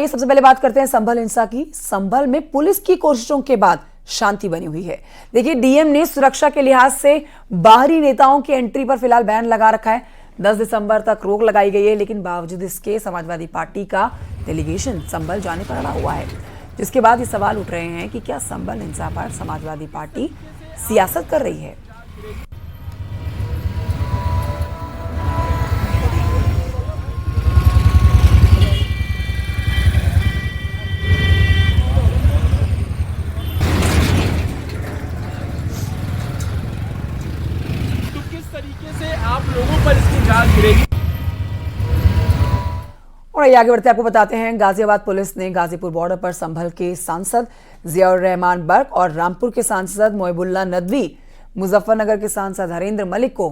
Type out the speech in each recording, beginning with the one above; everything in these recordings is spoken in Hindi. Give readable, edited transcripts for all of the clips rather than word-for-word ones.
आइए सबसे पहले बात करते हैं संभल हिंसा की। संभल में पुलिस की कोशिशों के बाद शांति बनी हुई है। देखिए, डीएम ने सुरक्षा के लिहाज से बाहरी नेताओं की एंट्री पर फिलहाल बैन लगा रखा है। 10 दिसंबर तक रोक लगाई गई है, लेकिन बावजूद इसके समाजवादी पार्टी का डेलीगेशन संभल जाने पर अड़ा हुआ है, जिसके बाद ये सवाल उठ रहे हैं कि क्या संभल हिंसा पर समाजवादी पार्टी सियासत कर रही है। आप लोगों पर इसकी जांच गिरेगी। और आइए आगे बढ़ते आपको बताते हैं, गाजियाबाद पुलिस ने गाजीपुर बॉर्डर पर संभल के सांसद जियाउर रहमान बर्क और रामपुर के सांसद मोहिबुल्लाह नदवी, मुजफ्फरनगर के सांसद हरेंद्र मलिक को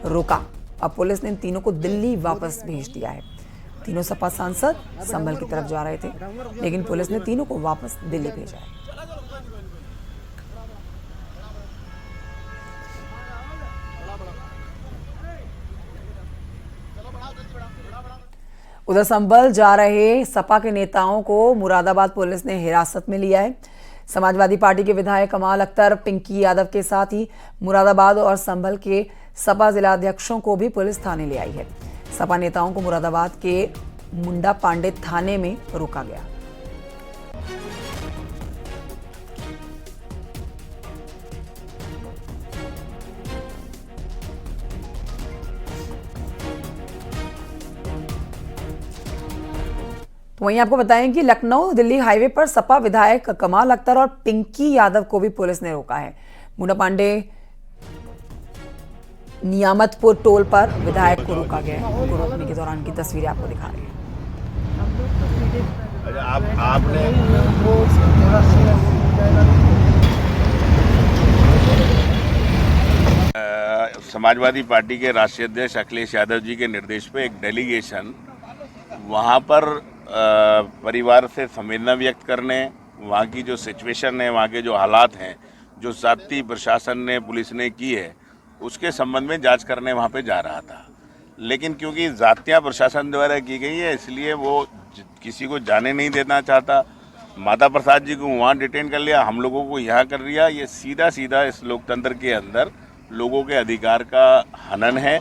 रोका। अब पुलिस ने इन तीनों को दिल्ली वापस भेज दिया है। तीनों सपा सांसद संभल की तरफ जा रहे थे, लेकिन पुलिस ने तीनों को वापस दिल्ली भेजा है। उधर संभल जा रहे सपा के नेताओं को मुरादाबाद पुलिस ने हिरासत में लिया है। समाजवादी पार्टी के विधायक कमाल अख्तर, पिंकी यादव के साथ ही मुरादाबाद और संभल के सपा जिलाध्यक्षों को भी पुलिस थाने ले आई है। सपा नेताओं को मुरादाबाद के मुंडा पांडे थाने में रोका गया। तो वहीं आपको बताएं कि लखनऊ दिल्ली हाईवे पर सपा विधायक कमाल अख्तर और पिंकी यादव को भी पुलिस ने रोका है। मुंडा पांडे नियामतपुर टोल पर विधायक को रोका गया है। उनको रोकने के दौरान की तस्वीरें आपको दिखा रहे हैं। समाजवादी पार्टी के राष्ट्रीय अध्यक्ष अखिलेश यादव जी के निर्देश पे एक डेलीगेशन वहाँ पर परिवार से संवेदना व्यक्त करने, वहाँ की जो सिचुएशन है, वहाँ के जो हालात हैं, जो जाति प्रशासन ने पुलिस ने की है, उसके संबंध में जांच करने वहाँ पे जा रहा था। लेकिन क्योंकि जातियाँ प्रशासन द्वारा की गई है, इसलिए वो किसी को जाने नहीं देना चाहता। माता प्रसाद जी को वहाँ डिटेन कर लिया, हम लोगों को यहाँ कर लिया। ये सीधा सीधा इस लोकतंत्र के अंदर लोगों के अधिकार का हनन है।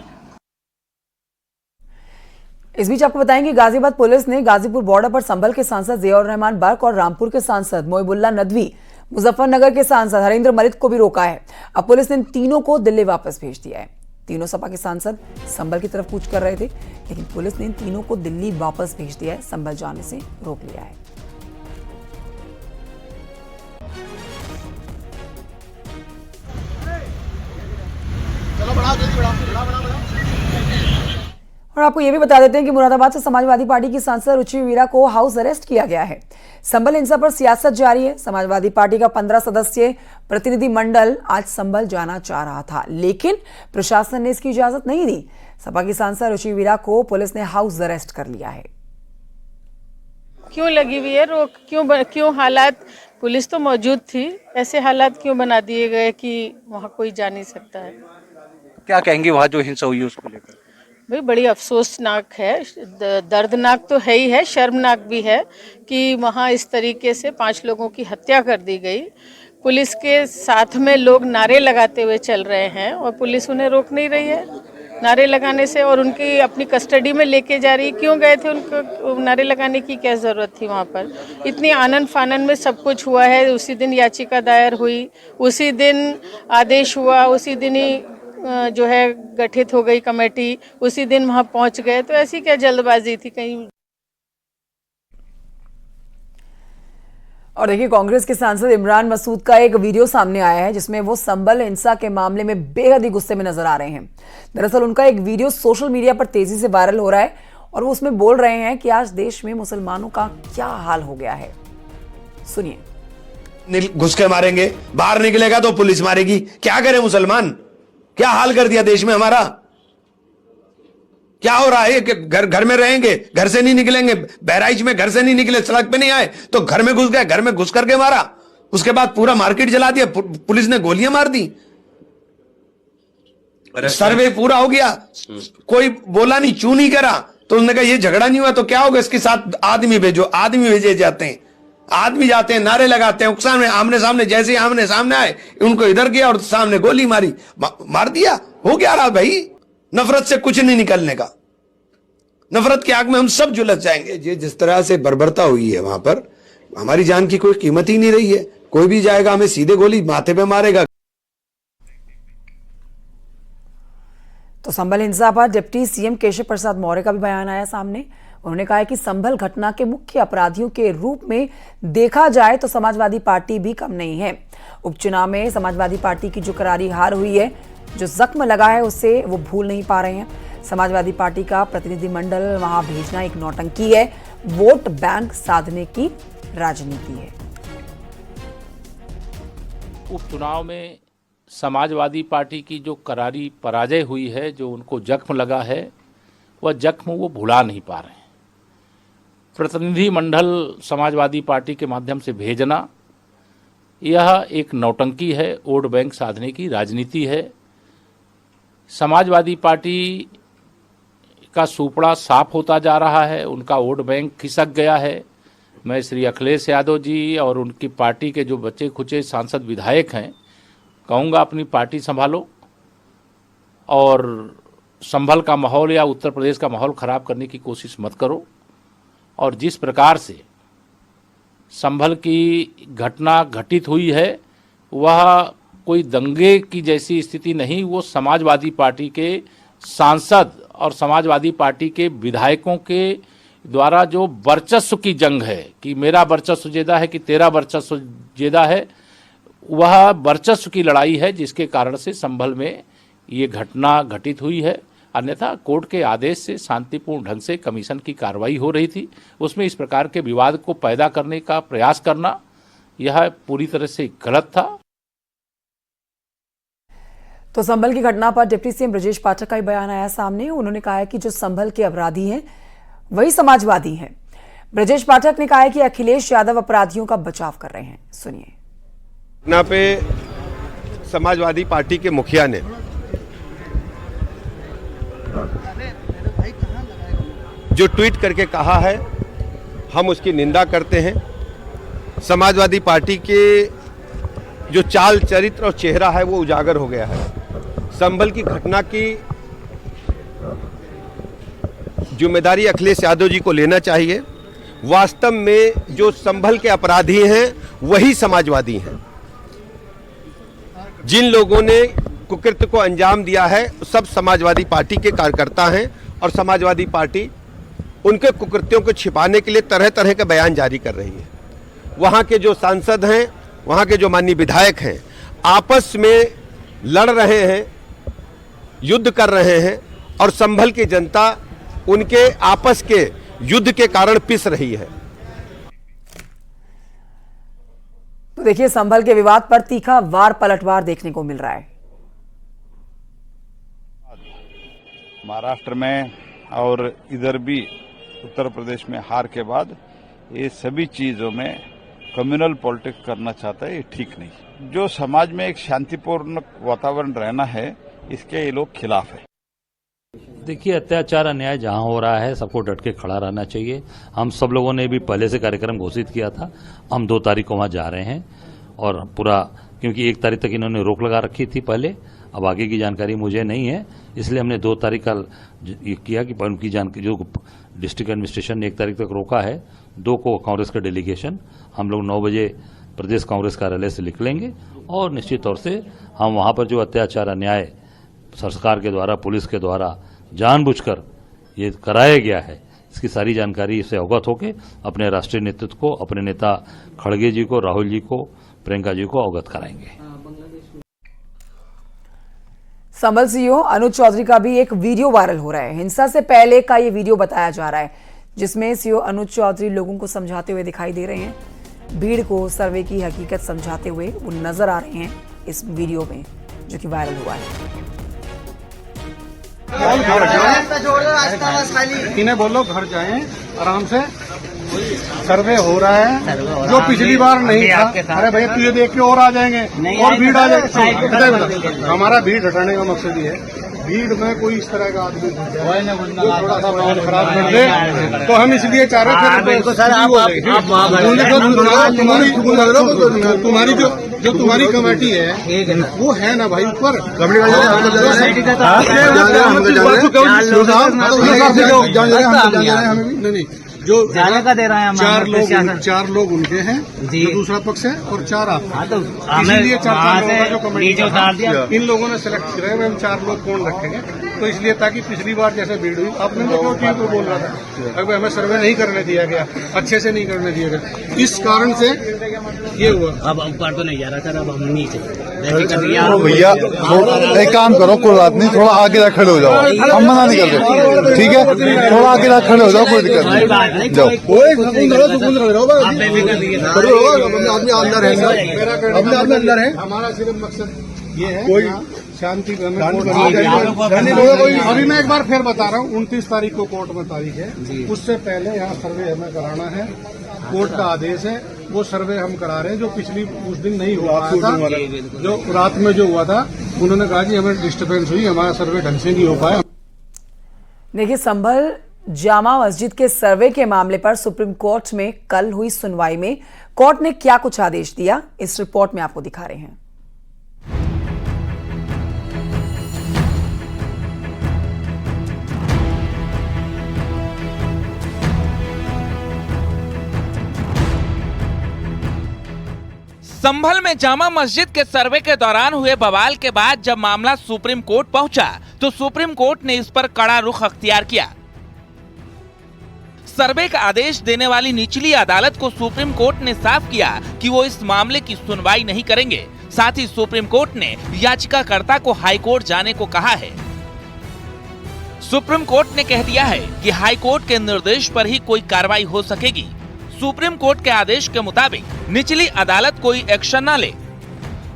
इस बीच आपको बताएंगे, गाजियाबाद पुलिस ने गाजीपुर बॉर्डर पर संभल के सांसद जियाउर रहमान बर्क और रामपुर के सांसद मोहिबुल्लाह नदवी, मुजफ्फरनगर के सांसद हरेंद्र मलिक को भी रोका है। अब पुलिस ने इन तीनों को दिल्ली वापस भेज दिया है। तीनों सपा के सांसद संभल की तरफ कूच कर रहे थे, लेकिन पुलिस ने इन तीनों को दिल्ली वापस भेज दिया है, संभल जाने से रोक लिया है। और आपको यह भी बता देते हैं कि मुरादाबाद से समाजवादी पार्टी की सांसद रुचि वीरा को हाउस अरेस्ट किया गया है। संभल हिंसा पर सियासत जारी है। समाजवादी पार्टी का 15 सदस्यीय प्रतिनिधि मंडल आज संभल जाना चाह रहा था, लेकिन प्रशासन ने इसकी इजाजत नहीं दी। सपा की सांसद रुचि वीरा को पुलिस ने हाउस अरेस्ट कर लिया है। क्यों लगी हुई है रोक? क्यों हालात, पुलिस तो मौजूद थी, ऐसे हालात क्यों बना दिए गए कि वहाँ कोई जा नहीं सकता है? क्या कहेंगे वहाँ जो हिंसा हुई उसको लेकर? भाई बड़ी अफसोसनाक है, दर्दनाक तो है ही है, शर्मनाक भी है कि वहाँ इस तरीके से 5 लोगों की हत्या कर दी गई। पुलिस के साथ में लोग नारे लगाते हुए चल रहे हैं और पुलिस उन्हें रोक नहीं रही है नारे लगाने से, और उनकी अपनी कस्टडी में लेके जा रही। क्यों गए थे? उनको नारे लगाने की क्या ज़रूरत थी? वहाँ पर इतनी आनंद फानन में सब कुछ हुआ है। उसी दिन याचिका दायर हुई, उसी दिन आदेश हुआ, उसी दिन ही जो है गठित हो गई कमेटी, उसी दिन वहां पहुंच गए। तो ऐसी क्या जल्दबाजी थी कहीं? और देखिए, कांग्रेस के सांसद इमरान मसूद का एक वीडियो सामने आया है, जिसमें वो संभल हिंसा के मामले में बेहद ही गुस्से में नजर आ रहे हैं। दरअसल उनका एक वीडियो सोशल मीडिया पर तेजी से वायरल हो रहा है और वो उसमें बोल रहे हैं कि आज देश में मुसलमानों का क्या हाल हो गया है। सुनिए। घुस के मारेंगे, बाहर निकलेगा तो पुलिस मारेगी। क्या करे मुसलमान? क्या हाल कर दिया देश में हमारा? क्या हो रहा है कि घर में रहेंगे, घर से नहीं निकलेंगे। बहराइच में घर से नहीं निकले, सड़क पे नहीं आए तो घर में घुस गए, घर में घुस करके मारा। उसके बाद पूरा मार्केट जला दिया, पुलिस ने गोलियां मार दी। सर्वे पूरा हो गया, कोई बोला नहीं, चू नहीं करा, तो उसने कहा ये झगड़ा नहीं हुआ तो क्या होगा, इसके साथ आदमी भेजो। आदमी भेजे जाते हैं, आदमी जाते हैं, नारे लगाते हैं, सामने आमने सामने, जैसे ही आमने सामने आए उनको इधर किया और सामने गोली मारी, मार दिया। हो गया रहा भाई, नफरत से कुछ नहीं निकलने का, नफरत की आग में हम सब झुलस जाएंगे। ये जिस तरह से बर्बरता हुई है वहां पर, हमारी जान की कोई कीमत ही नहीं रही है। कोई भी जाएगा हमें सीधे गोली माथे पे मारेगा। तो संभल हिंसा पर डिप्टी सीएम केशव प्रसाद मौर्य का भी बयान आया सामने। उन्होंने कहा है कि संभल घटना के मुख्य अपराधियों के रूप में देखा जाए तो समाजवादी पार्टी भी कम नहीं है। उपचुनाव में समाजवादी पार्टी की जो करारी हार हुई है, जो जख्म लगा है, उसे वो भूल नहीं पा रहे हैं। समाजवादी पार्टी का प्रतिनिधिमंडल वहां भेजना एक नौटंकी है, वोट बैंक साधने की राजनीति है। उपचुनाव में समाजवादी पार्टी की जो करारी पराजय हुई है, जो उनको जख्म लगा है, वह जख्म वो भुला नहीं पा रहे हैं। प्रतिनिधिमंडल समाजवादी पार्टी के माध्यम से भेजना यह एक नौटंकी है, वोट बैंक साधने की राजनीति है। समाजवादी पार्टी का सुपड़ा साफ होता जा रहा है, उनका वोट बैंक खिसक गया है। मैं श्री अखिलेश यादव जी और उनकी पार्टी के जो बच्चे खुचे सांसद विधायक हैं, कहूँगा अपनी पार्टी संभालो और संभल का माहौल या उत्तर प्रदेश का माहौल ख़राब करने की कोशिश मत करो। और जिस प्रकार से संभल की घटना घटित हुई है, वह कोई दंगे की जैसी स्थिति नहीं, वो समाजवादी पार्टी के सांसद और समाजवादी पार्टी के विधायकों के द्वारा जो वर्चस्व की जंग है कि मेरा वर्चस्व ज़्यादा है कि तेरा वर्चस्व ज़्यादा है, वह वर्चस्व की लड़ाई है, जिसके कारण से संभल में ये घटना घटित हुई है। अन्यथा कोर्ट के आदेश से शांतिपूर्ण ढंग से कमीशन की कार्रवाई हो रही थी, उसमें इस प्रकार के विवाद को पैदा करने का प्रयास करना यह पूरी तरह से गलत था। तो संभल की घटना पर डिप्टी सीएम ब्रजेश पाठक का ही बयान आया सामने। उन्होंने कहा है कि जो संभल के अपराधी हैं वही समाजवादी हैं। ब्रजेश पाठक ने कहा है कि अखिलेश यादव अपराधियों का बचाव कर रहे हैं। सुनिए। घटना पे समाजवादी पार्टी के मुखिया ने जो ट्वीट करके कहा है, हम उसकी निंदा करते हैं। समाजवादी पार्टी के जो चाल चरित्र और चेहरा है वो उजागर हो गया है। संभल की घटना की जिम्मेदारी अखिलेश यादव जी को लेना चाहिए। वास्तव में जो संभल के अपराधी हैं वही समाजवादी हैं। जिन लोगों ने कुकृत्य को अंजाम दिया है सब समाजवादी पार्टी के कार्यकर्ता हैं और समाजवादी पार्टी उनके कुकृत्यों को छिपाने के लिए तरह तरह के बयान जारी कर रही है। वहाँ के जो सांसद हैं, वहाँ के जो माननीय विधायक हैं, आपस में लड़ रहे हैं, युद्ध कर रहे हैं और संभल की जनता उनके आपस के युद्ध के कारण पिस रही है। तो देखिए, संभल के विवाद पर तीखा वार पलटवार देखने को मिल रहा है। महाराष्ट्र में और इधर भी उत्तर प्रदेश में हार के बाद ये सभी चीजों में कम्युनल पॉलिटिक्स करना चाहता है, ये ठीक नहीं। जो समाज में एक शांतिपूर्ण वातावरण रहना है, इसके ये लोग खिलाफ है। देखिए, अत्याचार अन्याय जहां हो रहा है सबको डट के खड़ा रहना चाहिए। हम सब लोगों ने भी पहले से कार्यक्रम घोषित किया था। हम 2 तारीख को वहां जा रहे हैं और पूरा, क्योंकि 1 तारीख तक इन्होंने रोक लगा रखी थी पहले, अब आगे की जानकारी मुझे नहीं है, इसलिए हमने 2 तारीख का ये किया कि उनकी जानकारी जो डिस्ट्रिक्ट एडमिनिस्ट्रेशन ने 1 तारीख तक रोका है, 2 को कांग्रेस का डेलीगेशन हम लोग 9 बजे प्रदेश कांग्रेस कार्यालय से निकलेंगे और निश्चित तौर से हम वहां पर जो अत्याचार अन्याय सरकार के द्वारा, पुलिस के द्वारा जानबूझकर ये कराया गया है, इसकी सारी जानकारी इससे अवगत होकर अपने राष्ट्रीय नेतृत्व को, अपने नेता खड़गे जी को, राहुल जी को, प्रियंका जी को अवगत कराएंगे। संभल सीईओ अनुज चौधरी का भी एक वीडियो वायरल हो रहा है। हिंसा से पहले का ये वीडियो बताया जा रहा है, जिसमें सीईओ अनुज चौधरी लोगों को समझाते हुए दिखाई दे रहे हैं। भीड़ को सर्वे की हकीकत समझाते हुए वो नजर आ रहे हैं इस वीडियो में, जो कि वायरल हुआ है। इन्हें बोलो घर जाएं आराम से, सर्वे हो रहा है जो पिछली बार नहीं था। अरे भैया तुझे देख के और आ जाएंगे और भीड़ आ जाएगी। हमारा भीड़ हटाने का मकसद ये है भीड़ में कोई इस तरह का आदमी जो थोड़ा सा माहौल खराब कर दे, तो हम इसलिए चाह रहे थे तुम्हारी कमेटी है वो है ना भाई ऊपर नहीं जो जाने का दे रहे हैं हम, चार लोग उनके हैं जो दूसरा पक्ष है और 4 आप, इसीलिए 4 लोगों का जो कमेटी इन लोगों ने सेलेक्ट किया है। हम 4 लोग कौन रखेंगे, तो इसलिए ताकि पिछली बार जैसे भीड़ हुई, आपने तो क्यों टीवी को बोल रहा था अगर हमें सर्वे नहीं करने दिया गया, अच्छे से नहीं करने दिया गया, इस कारण से ये हुआ। अब ऊपर तो नहीं जा रहा सर, अब हम नीचे भैया एक काम करो, कोई बात नहीं, थोड़ा आगे खड़े हो जाओ, हम मना नहीं करते, ठीक है, थोड़ा आगे खड़े हो जाओ, कोई दिक्कत नहीं, जाओ। आदमी अंदर है, अपने आदमी अंदर है, हमारा सिर्फ मकसद ये है कोई शांति। अभी मैं एक बार फिर बता रहा हूँ, 29 तारीख को कोर्ट में तारीख है, उससे पहले यहाँ सर्वे हमें कराना है, कोर्ट का आदेश है, वो सर्वे हम करा रहे हैं। जो पिछली उस दिन नहीं हुआ था, जो रात में जो हुआ था, उन्होंने कहा कि हमें डिस्टर्बेंस हुई, हमारा सर्वे ढंग से नहीं हो पाया। देखिए, संभल जामा मस्जिद के सर्वे के मामले पर सुप्रीम कोर्ट में कल हुई सुनवाई में कोर्ट ने क्या कुछ आदेश दिया, इस रिपोर्ट में आपको दिखा रहे हैं। संभल में जामा मस्जिद के सर्वे के दौरान हुए बवाल के बाद जब मामला सुप्रीम कोर्ट पहुंचा, तो सुप्रीम कोर्ट ने इस पर कड़ा रुख अख्तियार किया। सर्वे का आदेश देने वाली निचली अदालत को सुप्रीम कोर्ट ने साफ किया कि वो इस मामले की सुनवाई नहीं करेंगे। साथ ही सुप्रीम कोर्ट ने याचिकाकर्ता को हाई कोर्ट जाने को कहा है। सुप्रीम कोर्ट ने कह दिया है कि हाई कोर्ट के निर्देश पर ही कोई कार्रवाई हो सकेगी। सुप्रीम कोर्ट के आदेश के मुताबिक निचली अदालत कोई एक्शन न ले।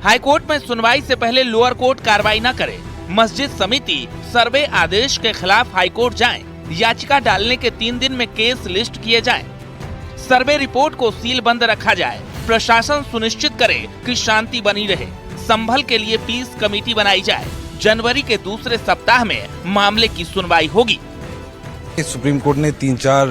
हाई कोर्ट में सुनवाई से पहले लोअर कोर्ट कार्रवाई न करे। मस्जिद समिति सर्वे आदेश के खिलाफ हाई कोर्ट जाए। याचिका डालने के 3 दिन में केस लिस्ट किए जाए। सर्वे रिपोर्ट को सील बंद रखा जाए। प्रशासन सुनिश्चित करे कि शांति बनी रहे। संभल के लिए पीस कमेटी बनाई जाए। जनवरी के दूसरे सप्ताह में मामले की सुनवाई होगी। सुप्रीम कोर्ट ने 3-4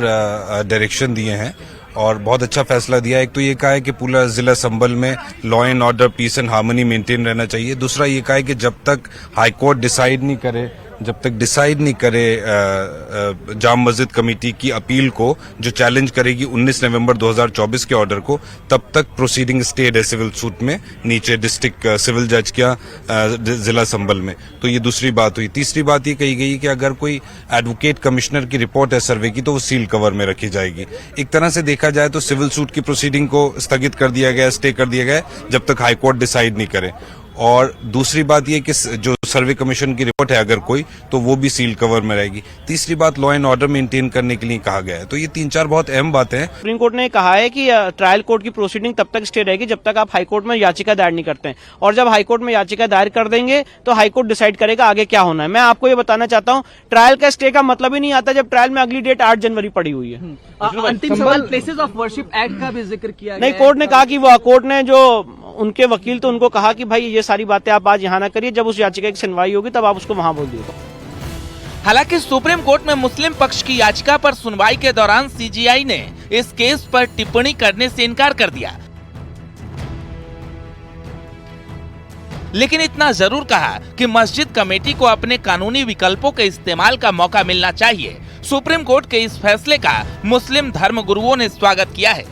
डायरेक्शन दिए हैं और बहुत अच्छा फैसला दिया है। एक तो ये कहा है कि पूरा जिला संभल में law and order, peace and harmony maintain रहना चाहिए। दूसरा ये कहा है कि जब तक हाई कोर्ट डिसाइड नहीं करे जाम मस्जिद कमेटी की अपील को, जो चैलेंज करेगी 19 नवंबर 2024 के ऑर्डर को, तब तक प्रोसीडिंग स्टेड है सिविल सूट में नीचे डिस्ट्रिक्ट सिविल जज का जिला संभल में। तो ये दूसरी बात हुई। तीसरी बात ये कही गई कि अगर कोई एडवोकेट कमिश्नर की रिपोर्ट है सर्वे की, तो वो सील कवर में रखी जाएगी। एक तरह से देखा जाए तो सिविल सूट की प्रोसीडिंग को स्थगित कर दिया गया, स्टे कर दिया गया, जब तक हाई कोर्ट डिसाइड नहीं करे। और दूसरी बात ये कि जो सर्वे कमीशन की रिपोर्ट है अगर कोई, तो वो भी सील कवर में रहेगी। तीसरी बात, लॉ एंड ऑर्डर मेंटेन करने के लिए कहा गया है। तो ये 3-4 बहुत अहम बातें हैं। सुप्रीम कोर्ट ने कहा है कि ट्रायल कोर्ट की प्रोसीडिंग तब तक स्टे रहेगी जब तक आप हाई कोर्ट में याचिका दायर नहीं करते हैं, और जब हाई कोर्ट में याचिका दायर कर देंगे तो हाई कोर्ट डिसाइड करेगा आगे क्या होना है। मैं आपको ये बताना चाहता हूँ, ट्रायल का स्टे का मतलब ही नहीं आता जब ट्रायल में अगली डेट 8 जनवरी पड़ी हुई है। अंतिम सवाल, प्लेसेस ऑफ वर्शिप एक्ट का भी जिक्र किया नहीं, कोर्ट ने कहा कि कोर्ट ने जो उनके वकील तो उनको कहा कि भाई ये सारी बातें आप आज यहाँ ना करिए, जब उस याचिका की सुनवाई होगी तब आप उसको वहां बोल दिएगा। हालांकि सुप्रीम कोर्ट में मुस्लिम पक्ष की याचिका पर सुनवाई के दौरान सीजीआई ने इस केस पर टिप्पणी करने से इनकार कर दिया, लेकिन इतना जरूर कहा कि मस्जिद कमेटी को अपने कानूनी विकल्पों के इस्तेमाल का मौका मिलना चाहिए। सुप्रीम कोर्ट के इस फैसले का मुस्लिम धर्म गुरुओं ने स्वागत किया है।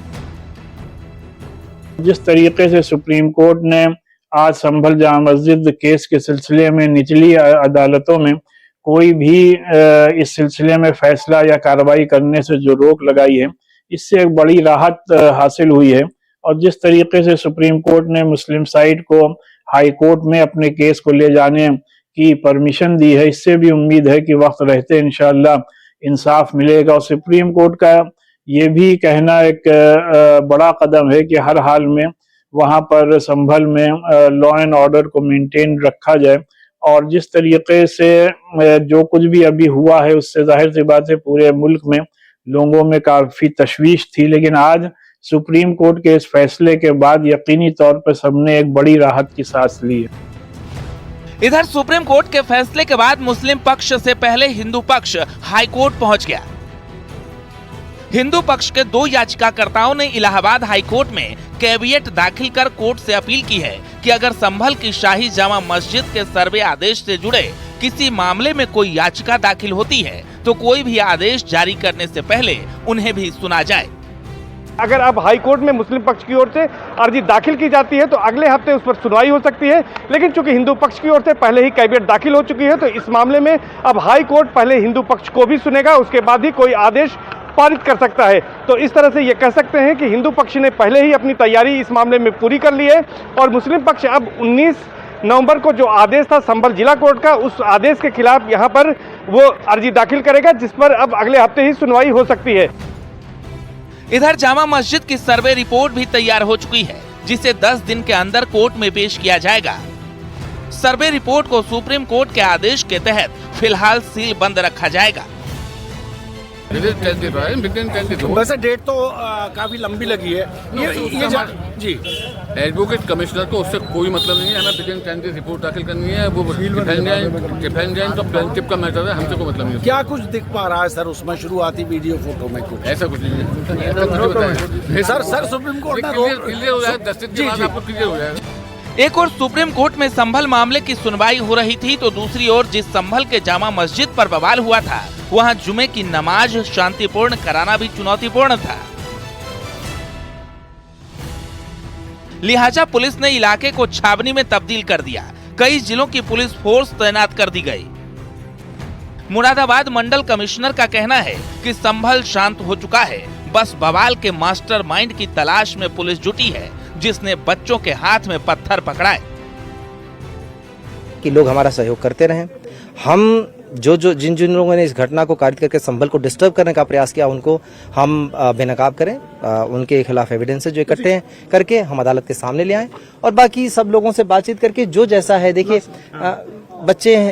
जिस तरीके से सुप्रीम कोर्ट ने आज संभल जामा मस्जिद केस के सिलसिले में निचली अदालतों में कोई भी इस सिलसिले में फैसला या कार्रवाई करने से जो रोक लगाई है, इससे एक बड़ी राहत हासिल हुई है। और जिस तरीके से सुप्रीम कोर्ट ने मुस्लिम साइड को हाई कोर्ट में अपने केस को ले जाने की परमिशन दी है, इससे भी उम्मीद है कि वक्त रहते इंशाअल्लाह इंसाफ मिलेगा। और सुप्रीम कोर्ट का ये भी कहना एक बड़ा कदम है कि हर हाल में वहां पर संभल में लॉ एंड ऑर्डर को मेंटेन रखा जाए। और जिस तरीके से जो कुछ भी अभी हुआ है, उससे जाहिर सी बात है पूरे मुल्क में लोगों में काफी तशवीश थी, लेकिन आज सुप्रीम कोर्ट के इस फैसले के बाद यकीनी तौर पर सबने एक बड़ी राहत की सांस ली है। इधर सुप्रीम कोर्ट के फैसले के बाद मुस्लिम पक्ष से पहले हिंदू पक्ष हाई कोर्ट पहुंच गया। हिंदू पक्ष के 2 याचिकाकर्ताओं ने इलाहाबाद हाई कोर्ट में कैविएट दाखिल कर कोर्ट से अपील की है कि अगर संभल की शाही जामा मस्जिद के सर्वे आदेश से जुड़े किसी मामले में कोई याचिका दाखिल होती है तो कोई भी आदेश जारी करने से पहले उन्हें भी सुना जाए। अगर अब हाई कोर्ट में मुस्लिम पक्ष की ओर से अर्जी दाखिल की जाती है तो अगले हफ्ते उस पर सुनवाई हो सकती है, लेकिन चूंकि हिंदू पक्ष की ओर से पहले ही कैविएट दाखिल हो चुकी है तो इस मामले में अब हाई कोर्ट पहले हिंदू पक्ष को भी सुनेगा, उसके बाद ही कोई आदेश पारित कर सकता है। तो इस तरह से ये कह सकते हैं कि हिंदू पक्ष ने पहले ही अपनी तैयारी इस मामले में पूरी कर ली है और मुस्लिम पक्ष अब 19 नवंबर को जो आदेश था संभल जिला कोर्ट का, उस आदेश के खिलाफ यहाँ पर वो अर्जी दाखिल करेगा, जिस पर अब अगले हफ्ते ही सुनवाई हो सकती है। इधर जामा मस्जिद की सर्वे रिपोर्ट भी तैयार हो चुकी है, जिसे 10 दिन के अंदर कोर्ट में पेश किया जाएगा। सर्वे रिपोर्ट को सुप्रीम कोर्ट के आदेश के तहत फिलहाल सील बंद रखा जाएगा। वैसे डेट तो काफी लंबी लगी है। ये जी एडवोकेट कमिश्नर को उससे कोई मतलब नहीं है, हमें विदिन 10 डेज रिपोर्ट दाखिल करनी है। वो डिफेंड जाए तो प्लेंटिफ का मैटर है, हमसे कोई मतलब नहीं है। क्या कुछ दिख पा रहा है सर उसमें शुरुआती वीडियो फोटो में? कुछ ऐसा कुछ नहीं है सर सुप्रीम कोर्ट ने क्लियर हो जाए, 10 दिन के बाद आपको क्लियर हो जाएगा। एक और सुप्रीम कोर्ट में संभल मामले की सुनवाई हो रही थी तो दूसरी ओर जिस संभल के जामा मस्जिद पर बवाल हुआ था वहां जुमे की नमाज शांतिपूर्ण कराना भी चुनौतीपूर्ण था। लिहाजा पुलिस ने इलाके को छावनी में तब्दील कर दिया। कई जिलों की पुलिस फोर्स तैनात कर दी गई। मुरादाबाद मंडल कमिश्नर का कहना है कि संभल शांत हो चुका है, बस बवाल के मास्टरमाइंड की तलाश में पुलिस जुटी है, जिसने बच्चों के हाथ में पत्थर पकड़ाए। कि लोग हमारा सहयोग करते रहें। हम जिन लोगों ने इस घटना को कारित करके संभल को डिस्टर्ब करने का प्रयास किया उनको हम बेनकाब करें, उनके खिलाफ एविडेंसेस जो इकट्ठे हैं करके हम अदालत के सामने ले आएं और बाकी सब लोगों से बातचीत करके जो जैसा है, देखिए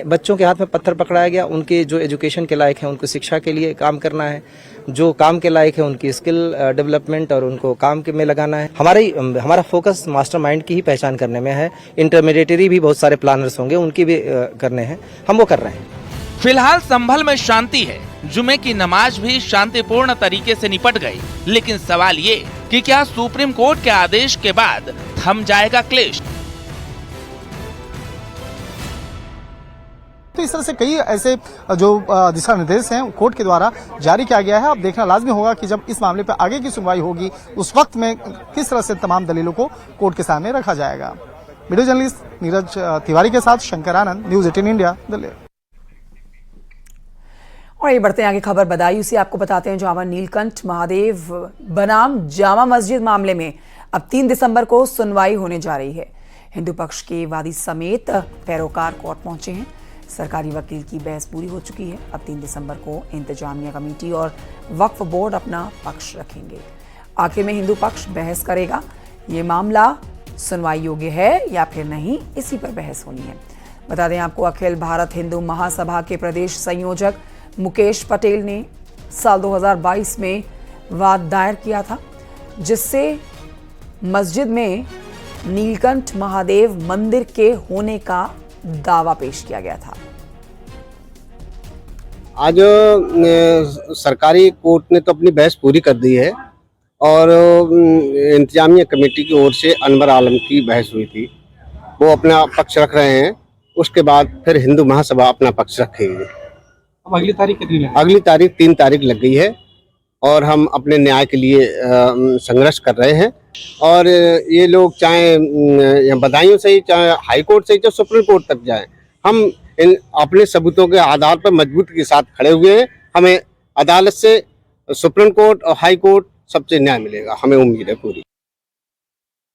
बच्चों के हाथ में पत्थर पकड़ाया गया, उनके जो एजुकेशन के लायक हैं उनको शिक्षा के लिए काम करना है, जो काम के लायक है उनकी स्किल डेवलपमेंट और उनको काम में लगाना है। हमारा फोकस मास्टरमाइंड की ही पहचान करने में है। इंटरमीडिएटरी भी बहुत सारे प्लानर्स होंगे, उनकी भी करने हैं, हम वो कर रहे हैं। फिलहाल संभल में शांति है। जुमे की नमाज भी शांतिपूर्ण तरीके से निपट गई, लेकिन सवाल ये कि क्या सुप्रीम कोर्ट के आदेश के बाद थम जाएगा क्लेश? तो इस तरह से कई ऐसे जो दिशा निर्देश हैं कोर्ट के द्वारा जारी किया गया है। अब देखना लाजमी होगा कि जब इस मामले पर आगे की सुनवाई होगी उस वक्त में किस तरह से तमाम दलीलों को कोर्ट के सामने रखा जाएगा। वीडियो जर्नलिस्ट नीरज तिवारी के साथ शंकर आनंद, न्यूज 18 इंडिया, दिल्ली। और ये बढ़ते हैं आगे खबर बदायूं से। आपको बताते हैं जामा नीलकंठ महादेव बनाम जामा मस्जिद मामले में अब 3 दिसंबर को सुनवाई होने जा रही है। हिंदू पक्ष के वादी समेत पैरोकार कोर्ट पहुंचे हैं। सरकारी वकील की बहस पूरी हो चुकी है। अब 3 दिसंबर को इंतजामिया कमेटी और वक्फ बोर्ड अपना पक्ष रखेंगे। आखिर में हिंदू पक्ष बहस करेगा, ये मामला सुनवाई योग्य है या फिर नहीं, इसी पर बहस होनी है। बता दें आपको, अखिल भारत हिंदू महासभा के प्रदेश संयोजक मुकेश पटेल ने साल 2022 में वाद दायर किया था, जिससे मस्जिद में नीलकंठ महादेव मंदिर के होने का दावा पेश किया गया था। आज सरकारी कोर्ट ने तो अपनी बहस पूरी कर दी है और इंतजामिया कमेटी की ओर से अनवर आलम की बहस हुई थी, वो अपना पक्ष रख रहे हैं। उसके बाद फिर हिंदू महासभा अपना पक्ष रखेंगे। अब अगली तारीख कितनी है? अगली तारीख 3 तारीख लग गई है और हम अपने न्याय के लिए संघर्ष कर रहे हैं। और ये लोग चाहे बदायूं से ही, चाहे हाई कोर्ट से ही, चाहे सुप्रीम कोर्ट तक जाएं, हम इन अपने सबूतों के आधार पर मजबूती के साथ खड़े हुए हैं। हमें अदालत से, सुप्रीम कोर्ट और हाई कोर्ट सबसे न्याय मिलेगा, हमें उम्मीद है पूरी।